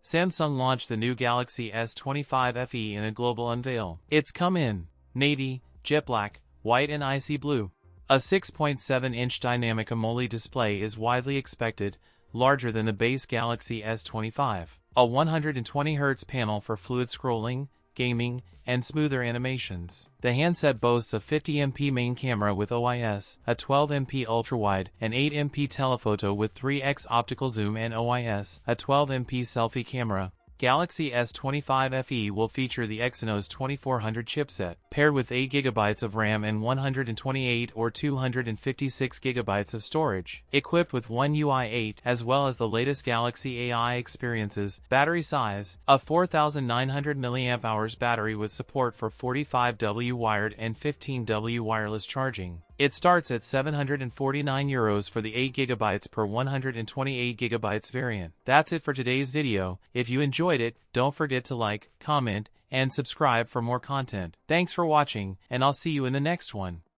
Samsung launched the new Galaxy S25 FE in a global unveil. It's come in navy, jet black, white and icy blue. A 6.7-inch dynamic AMOLED display is widely expected, larger than the base Galaxy S25. A 120Hz panel for fluid scrolling, gaming, and smoother animations. The handset boasts a 50MP main camera with OIS, a 12MP ultrawide, an 8MP telephoto with 3x optical zoom and OIS, a 12MP selfie camera. Galaxy S25 FE will feature the Exynos 2400 chipset, paired with 8GB of RAM and 128 or 256GB of storage. Equipped with OneUI 8 as well as the latest Galaxy AI experiences. Battery size: a 4900 mAh battery with support for 45W wired and 15W wireless charging. It starts at €749 for the 8GB per 128GB variant. That's it for today's video. If you enjoyed it, don't forget to like, comment, and subscribe for more content. Thanks for watching, and I'll see you in the next one.